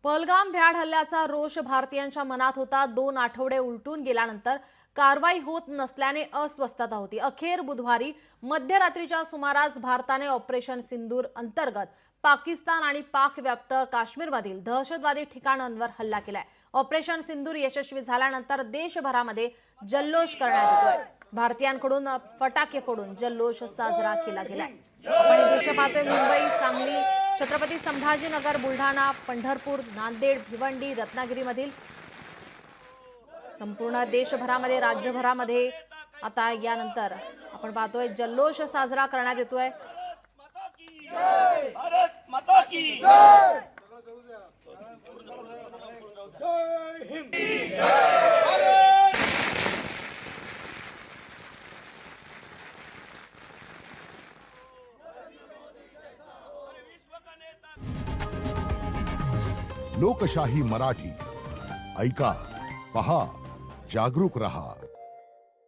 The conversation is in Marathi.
पहलगाम भ्याड हल्ल्याचा रोष भारतीयांच्या मनात होता। 2 आठवडे उलटून गेल्यानंतर कारवाई होत नसल्याने अस्वस्थता होती। अखेर बुधवारी मध्यरात्रीच्या सुमारास भारताने ऑपरेशन सिंदूर अंतर्गत पाकिस्तान आणि पाक व्याप्त काश्मीरमधील दहशतवादी ठिकाणांवर हल्ला केलाय। ऑपरेशन सिंदूर यशस्वी झाल्यानंतर देशभरामध्ये जल्लोष करण्यात येतोय। भारतीयांकडून फटाके फोडून जल्लोष साजरा केला गेलाय। आपण हे दृश्य पाहतोय। मुंबई, सांगली, छत्रपती संभाजीनगर, बुलढाणा, पंढरपूर, नांदेड, भिवंडी, रत्नागिरीमधील संपूर्ण देशभरामध्ये, राज्यभरामध्ये आता यानंतर आपण पाहतोय जल्लोष साजरा करण्यात येतोय। भारत माता की जय। जय हिंद। लोकशाही मराठी ऐका, पहा, जागरूक रहा।